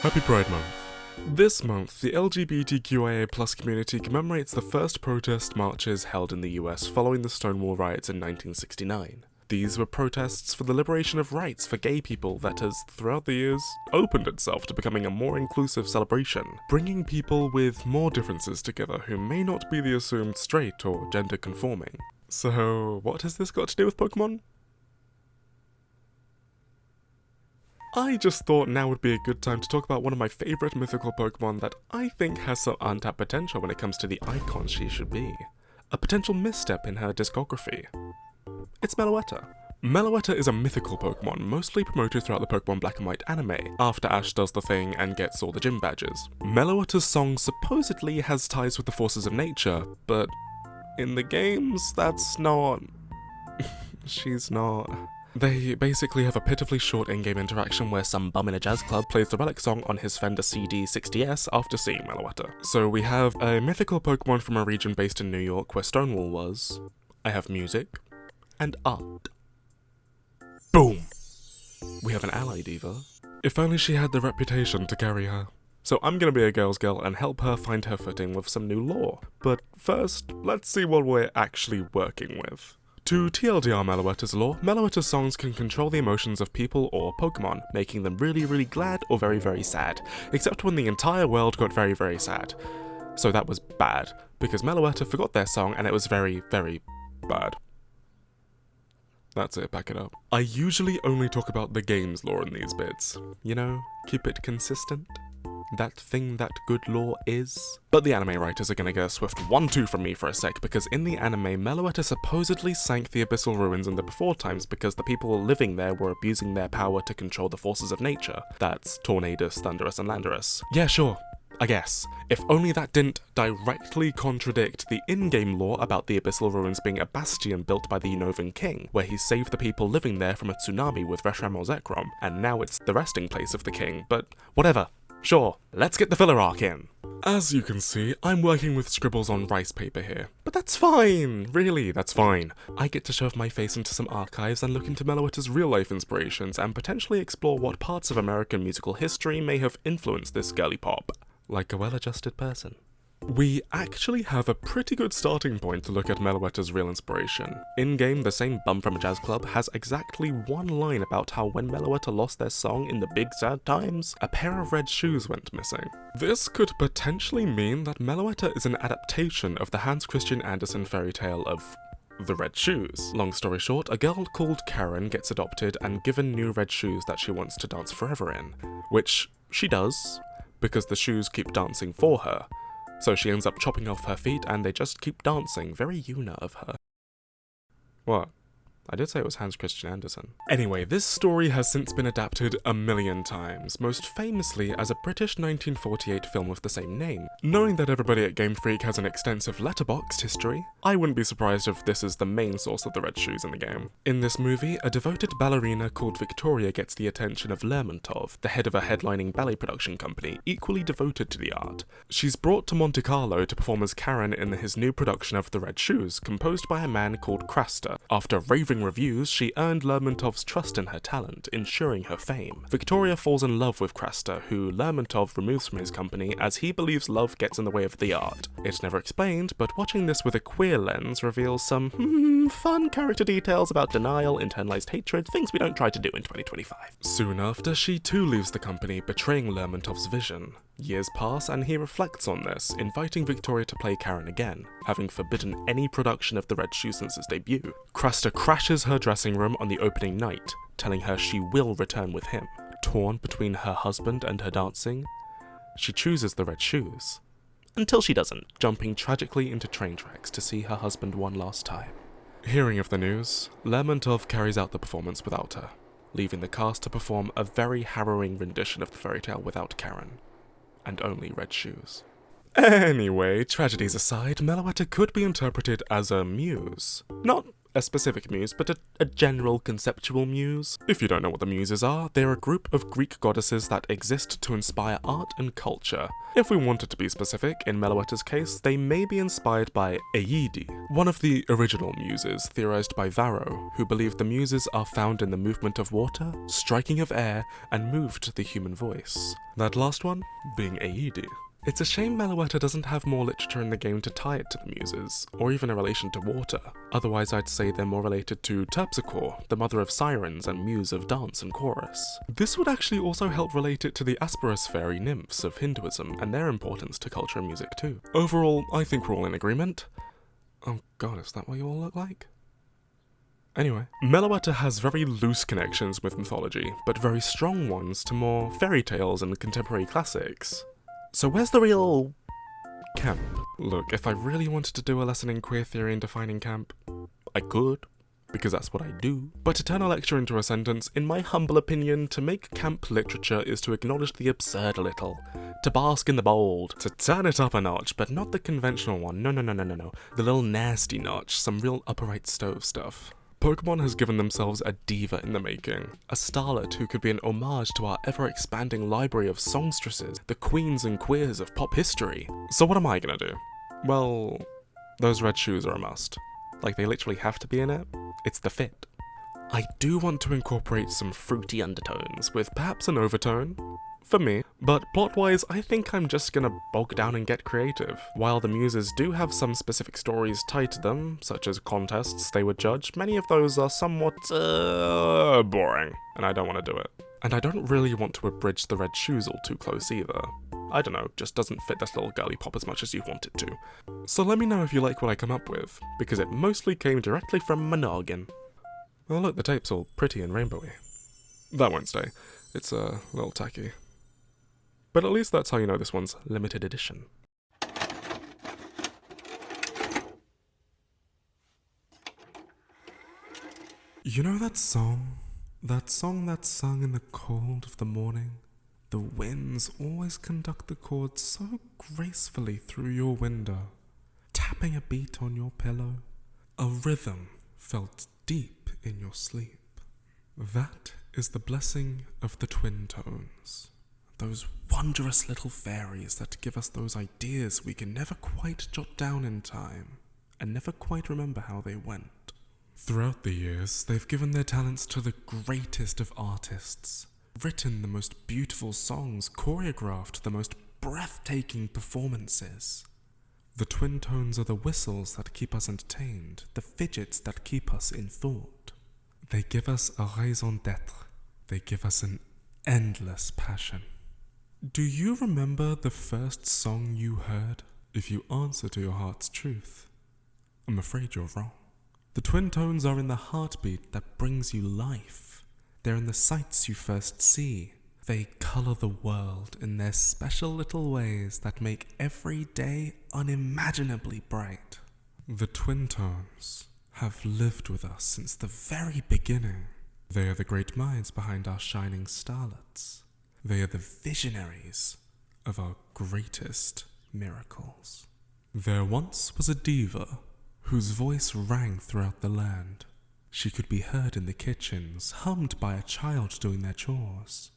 Happy Pride Month. This month, the LGBTQIA+ community commemorates the first protest marches held in the US following the Stonewall riots in 1969. These were protests for the liberation of rights for gay people that has, throughout the years, opened itself to becoming a more inclusive celebration, bringing people with more differences together who may not be the assumed straight or gender conforming. So, what has this got to do with Pokemon? I just thought now would be a good time to talk about one of my favourite mythical Pokemon that I think has some untapped potential when it comes to the icon she should be. A potential misstep in her discography. It's Meloetta. Meloetta is a mythical Pokemon, mostly promoted throughout the Pokémon Black and White anime, after Ash does the thing and gets all the gym badges. Meloetta's song supposedly has ties with the forces of nature, but in the games, that's not... she's not... They basically have a pitifully short in-game interaction where some bum in a jazz club plays the Relic song on his Fender CD60S after seeing Meloetta. So we have a mythical Pokemon from a region based in New York where Stonewall was. I have music. And art. Boom! We have an ally diva. If only she had the reputation to carry her. So I'm gonna be a girl's girl and help her find her footing with some new lore. But first, let's see what we're actually working with. To TLDR Meloetta's lore, Meloetta's songs can control the emotions of people or Pokemon, making them really, really glad or very, very sad. Except when the entire world got very, very sad. So that was bad, because Meloetta forgot their song and it was very, very bad. That's it, back it up. I usually only talk about the game's lore in these bits. You know, keep it consistent. That thing that good lore is. But the anime writers are gonna get a swift 1-2 from me for a sec, because in the anime, Meloetta supposedly sank the abyssal ruins in the before times because the people living there were abusing their power to control the forces of nature. That's Tornadus, Thundurus, and Landorus. Yeah, sure. I guess. If only that didn't directly contradict the in-game lore about the Abyssal Ruins being a bastion built by the Unovan king, where he saved the people living there from a tsunami with Reshiram Zekrom, and now it's the resting place of the king, but whatever. Sure, let's get the filler arc in. As you can see, I'm working with scribbles on rice paper here. But that's fine! Really, that's fine. I get to shove my face into some archives and look into Meloetta's real-life inspirations and potentially explore what parts of American musical history may have influenced this girly pop. Like a well-adjusted person. We actually have a pretty good starting point to look at Meloetta's real inspiration. In-game, the same bum from a jazz club has exactly one line about how when Meloetta lost their song in the big sad times, a pair of red shoes went missing. This could potentially mean that Meloetta is an adaptation of the Hans Christian Andersen fairy tale of the red shoes. Long story short, a girl called Karen gets adopted and given new red shoes that she wants to dance forever in. Which she does, because the shoes keep dancing for her. So she ends up chopping off her feet and they just keep dancing, very Yuna of her. What? I did say it was Hans Christian Andersen. Anyway, this story has since been adapted a million times, most famously as a British 1948 film with the same name. Knowing that everybody at Game Freak has an extensive letterboxd history, I wouldn't be surprised if this is the main source of the red shoes in the game. In this movie, a devoted ballerina called Victoria gets the attention of Lermontov, the head of a headlining ballet production company, equally devoted to the art. She's brought to Monte Carlo to perform as Karen in his new production of The Red Shoes, composed by a man called Craster. After raving reviews, she earned Lermontov's trust in her talent, ensuring her fame. Victoria falls in love with Craster, who Lermontov removes from his company as he believes love gets in the way of the art. It's never explained, but watching this with a queer lens reveals some fun character details about denial, internalized hatred, things we don't try to do in 2025. Soon after, she too leaves the company, betraying Lermontov's vision. Years pass and he reflects on this, inviting Victoria to play Karen again, having forbidden any production of the Red Shoe since its debut. Craster crashes her dressing room on the opening night, telling her she will return with him. Torn between her husband and her dancing, she chooses the Red Shoes. Until she doesn't, jumping tragically into train tracks to see her husband one last time. Hearing of the news, Lermontov carries out the performance without her, leaving the cast to perform a very harrowing rendition of the fairy tale without Karen. And only red shoes. Anyway, tragedies aside, Meloetta could be interpreted as a muse. Not a specific muse, but a general conceptual muse. If you don't know what the muses are, they're a group of Greek goddesses that exist to inspire art and culture. If we wanted to be specific, in Meloetta's case, they may be inspired by aydın, one of the original muses theorized by Varro, who believed the muses are found in the movement of water, striking of air, and moved the human voice. That last one being aydın. It's a shame Meloetta doesn't have more literature in the game to tie it to the muses, or even a relation to water. Otherwise I'd say they're more related to Terpsichore, the mother of sirens and muse of dance and chorus. This would actually also help relate it to the Asperus fairy nymphs of Hinduism and their importance to culture and music too. Overall, I think we're all in agreement. Oh god, is that what you all look like? Anyway, Meloetta has very loose connections with mythology, but very strong ones to more fairy tales and contemporary classics. So where's the real camp? Look, if I really wanted to do a lesson in queer theory and defining camp, I could, because that's what I do. But to turn a lecture into a sentence, in my humble opinion, to make camp literature is to acknowledge the absurd a little, to bask in the bold, to turn it up a notch, but not the conventional one, no, the little nasty notch, some real upper right stove stuff. Pokemon has given themselves a diva in the making, a starlet who could be an homage to our ever-expanding library of songstresses, the queens and queers of pop history. So what am I gonna do? Well, those red shoes are a must. Like, they literally have to be in it. It's the fit. I do want to incorporate some fruity undertones, with perhaps an overtone, for me, but plot-wise, I think I'm just gonna bog down and get creative. While the muses do have some specific stories tied to them, such as contests they would judge, many of those are somewhat, boring, and I don't want to do it. And I don't really want to abridge the red shoes all too close either. I don't know, just doesn't fit this little girly pop as much as you want it to. So let me know if you like what I come up with, because it mostly came directly from my noggin. Oh look, the tape's all pretty and rainbowy. That won't stay. It's a little tacky. But at least that's how you know this one's limited edition. You know that song? That song that's sung in the cold of the morning? The winds always conduct the chords so gracefully through your window, tapping a beat on your pillow, a rhythm felt deep in your sleep. That is the blessing of the twin tones. Those wondrous little fairies that give us those ideas we can never quite jot down in time, and never quite remember how they went. Throughout the years, they've given their talents to the greatest of artists, written the most beautiful songs, choreographed the most breathtaking performances. The twin tones are the whistles that keep us entertained, the fidgets that keep us in thought. They give us a raison d'être. They give us an endless passion. Do you remember the first song you heard? If you answer to your heart's truth, I'm afraid you're wrong. The twin tones are in the heartbeat that brings you life. They're in the sights you first see. They colour the world in their special little ways that make every day unimaginably bright. The twin tones have lived with us since the very beginning. They are the great minds behind our shining starlets. They are the visionaries of our greatest miracles. There once was a diva whose voice rang throughout the land. She could be heard in the kitchens, hummed by a child doing their chores.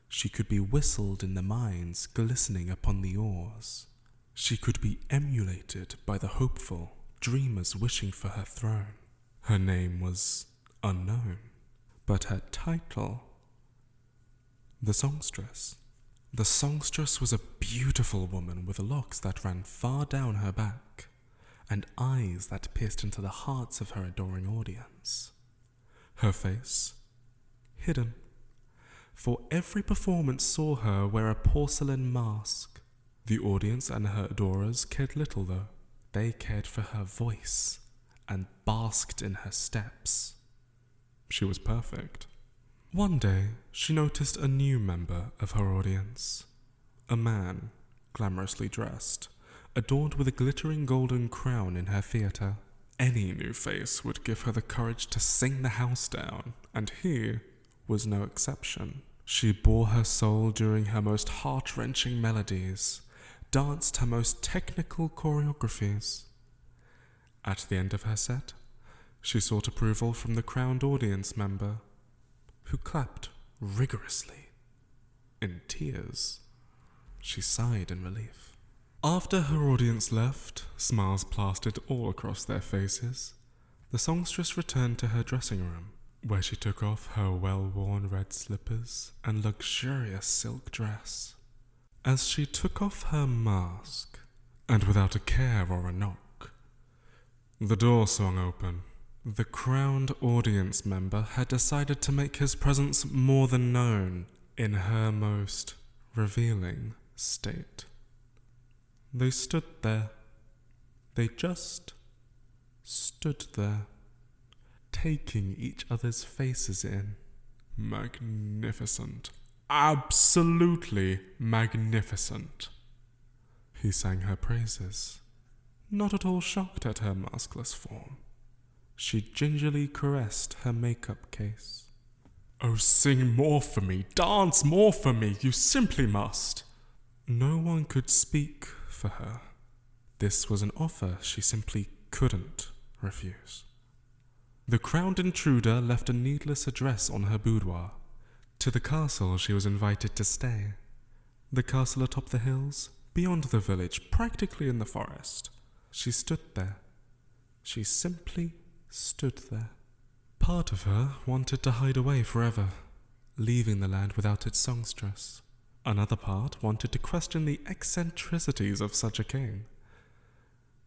She could be whistled in the mines, glistening upon the oars. She could be emulated by the hopeful, dreamers wishing for her throne. Her name was unknown, but her title, the songstress. The songstress was a beautiful woman with locks that ran far down her back, and eyes that pierced into the hearts of her adoring audience. Her face, hidden, for every performance saw her wear a porcelain mask. The audience and her adorers cared little though. They cared for her voice and basked in her steps. She was perfect. One day, she noticed a new member of her audience. A man, glamorously dressed, adorned with a glittering golden crown in her theatre. Any new face would give her the courage to sing the house down, and he was no exception. She bore her soul during her most heart-wrenching melodies, danced her most technical choreographies. At the end of her set, She sought approval from the crowned audience member, who clapped rigorously. In tears, she sighed in relief. After her audience left, smiles plastered all across their faces, the songstress returned to her dressing room, where she took off her well-worn red slippers and luxurious silk dress. As she took off her mask, and without a care or a knock, the door swung open. The crowned audience member had decided to make his presence more than known in her most revealing state. They stood there. They just stood there, taking each other's faces in. Magnificent. Absolutely magnificent. He sang her praises, not at all shocked at her maskless form. She gingerly caressed her makeup case. Oh, sing more for me, dance more for me, you simply must. No one could speak for her. This was an offer she simply couldn't refuse. The crowned intruder left a needless address on her boudoir. To the castle she was invited to stay. The castle atop the hills, beyond the village, practically in the forest. She stood there. She simply stood there. Part of her wanted to hide away forever, leaving the land without its songstress. Another part wanted to question the eccentricities of such a king.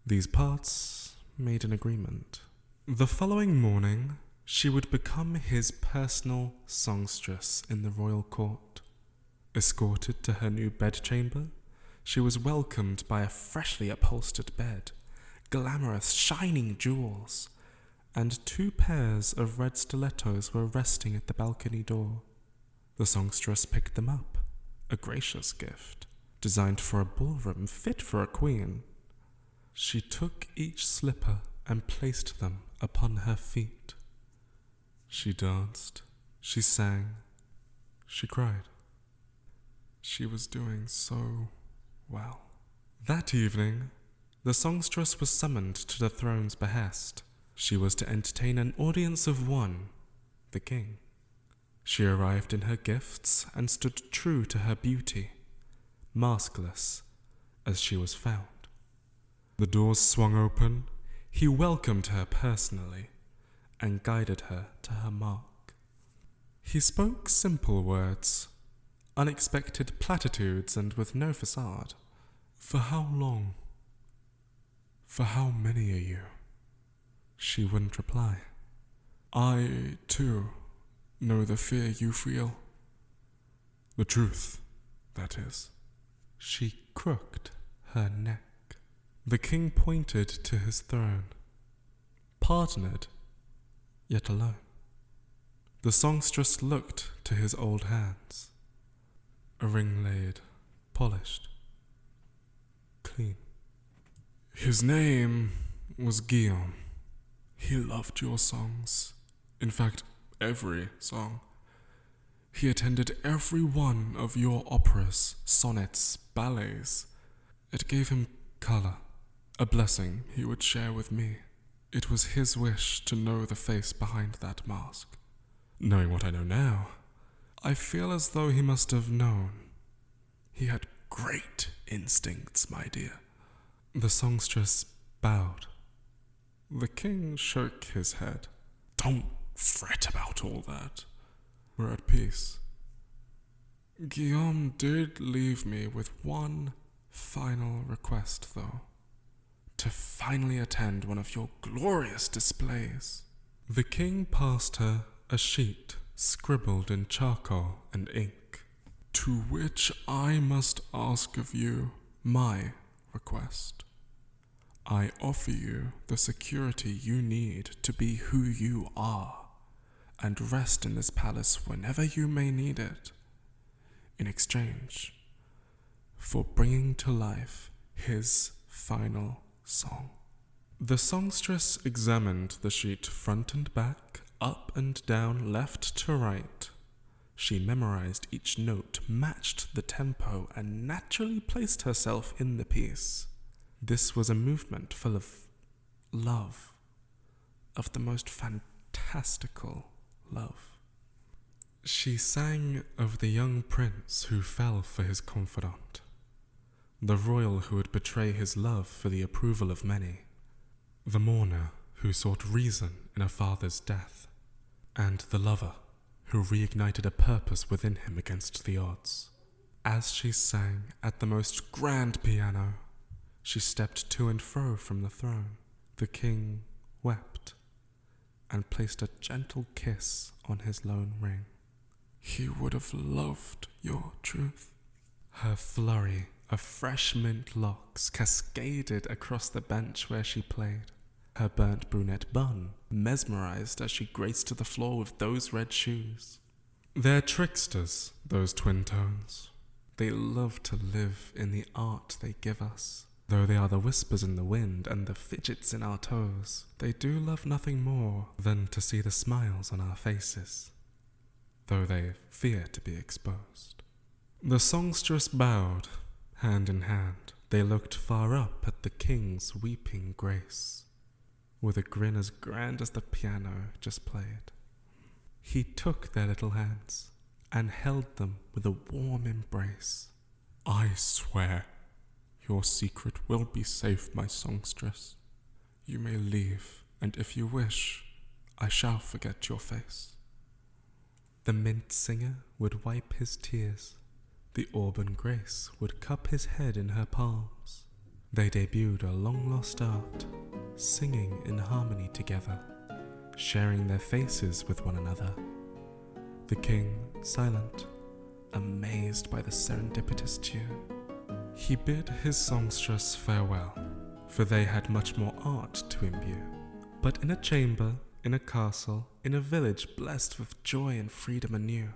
These parts made an agreement. The following morning, she would become his personal songstress in the royal court. Escorted to her new bedchamber, she was welcomed by a freshly upholstered bed, glamorous shining jewels, and 2 pairs of red stilettos were resting at the balcony door. The songstress picked them up, a gracious gift, designed for a ballroom fit for a queen. She took each slipper and placed them upon her feet. She danced, she sang, she cried. She was doing so well. That evening, the songstress was summoned to the throne's behest. She was to entertain an audience of 1, the king. She arrived in her gifts and stood true to her beauty, maskless as she was found. The doors swung open. He welcomed her personally and guided her to her mark. He spoke simple words, unexpected platitudes, and with no facade. For how long? For how many are you? She wouldn't reply. I, too, know the fear you feel. The truth, that is. She crooked her neck. The king pointed to his throne, partnered, yet alone. The songstress looked to his old hands, a ring laid, polished, clean. His name was Guillaume. He loved your songs. In fact, every song. He attended every one of your operas, sonnets, ballets. It gave him color, a blessing he would share with me. It was his wish to know the face behind that mask. Knowing what I know now, I feel as though he must have known. He had great instincts, my dear. The songstress bowed. The king shook his head. Don't fret about all that. We're at peace. Guillaume did leave me with one final request, though. To finally attend one of your glorious displays. The king passed her a sheet scribbled in charcoal and ink, to which I must ask of you my request. I offer you the security you need to be who you are, and rest in this palace whenever you may need it, in exchange for bringing to life his final song. The songstress examined the sheet front and back, up and down, left to right. She memorized each note, matched the tempo, and naturally placed herself in the piece. This was a movement full of love, of the most fantastical love. She sang of the young prince who fell for his confidant, the royal who would betray his love for the approval of many, the mourner who sought reason in a father's death, and the lover who reignited a purpose within him against the odds. As she sang at the most grand piano, she stepped to and fro from the throne. The king wept and placed a gentle kiss on his lone ring. He would have loved your truth. Her flurry of fresh mint locks cascaded across the bench where she played. Her burnt brunette bun mesmerized as she graced the floor with those red shoes. They're tricksters, those twin tones. They love to live in the art they give us. Though they are the whispers in the wind and the fidgets in our toes, they do love nothing more than to see the smiles on our faces, though they fear to be exposed. The songstress bowed, hand in hand. They looked far up at the king's weeping grace, with a grin as grand as the piano just played. He took their little hands and held them with a warm embrace. I swear, your secret will be safe, my songstress. You may leave, and if you wish, I shall forget your face. The mint singer would wipe his tears. The auburn grace would cup his head in her palms. They debuted a long-lost art, singing in harmony together, sharing their faces with one another. The king, silent, amazed by the serendipitous tune. He bid his songstress farewell, for they had much more art to imbue. But in a chamber, in a castle, in a village blessed with joy and freedom anew,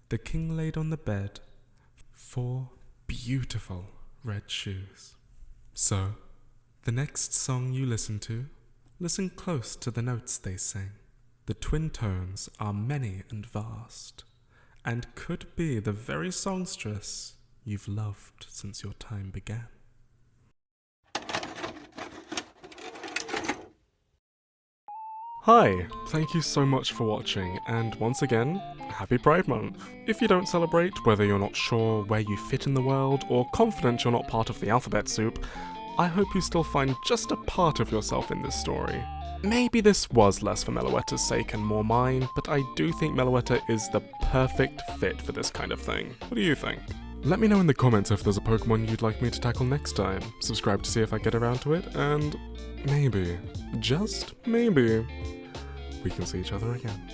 the king laid on the bed 4 beautiful red shoes. So, the next song you listen to, listen close to the notes they sing. The twin tones are many and vast, and could be the very songstress you've loved since your time began. Hi, thank you so much for watching, and once again, happy Pride Month. If you don't celebrate, whether you're not sure where you fit in the world, or confident you're not part of the alphabet soup, I hope you still find just a part of yourself in this story. Maybe this was less for Meloetta's sake and more mine, but I do think Meloetta is the perfect fit for this kind of thing. What do you think? Let me know in the comments if there's a Pokemon you'd like me to tackle next time, subscribe to see if I get around to it, and maybe, just maybe, we can see each other again.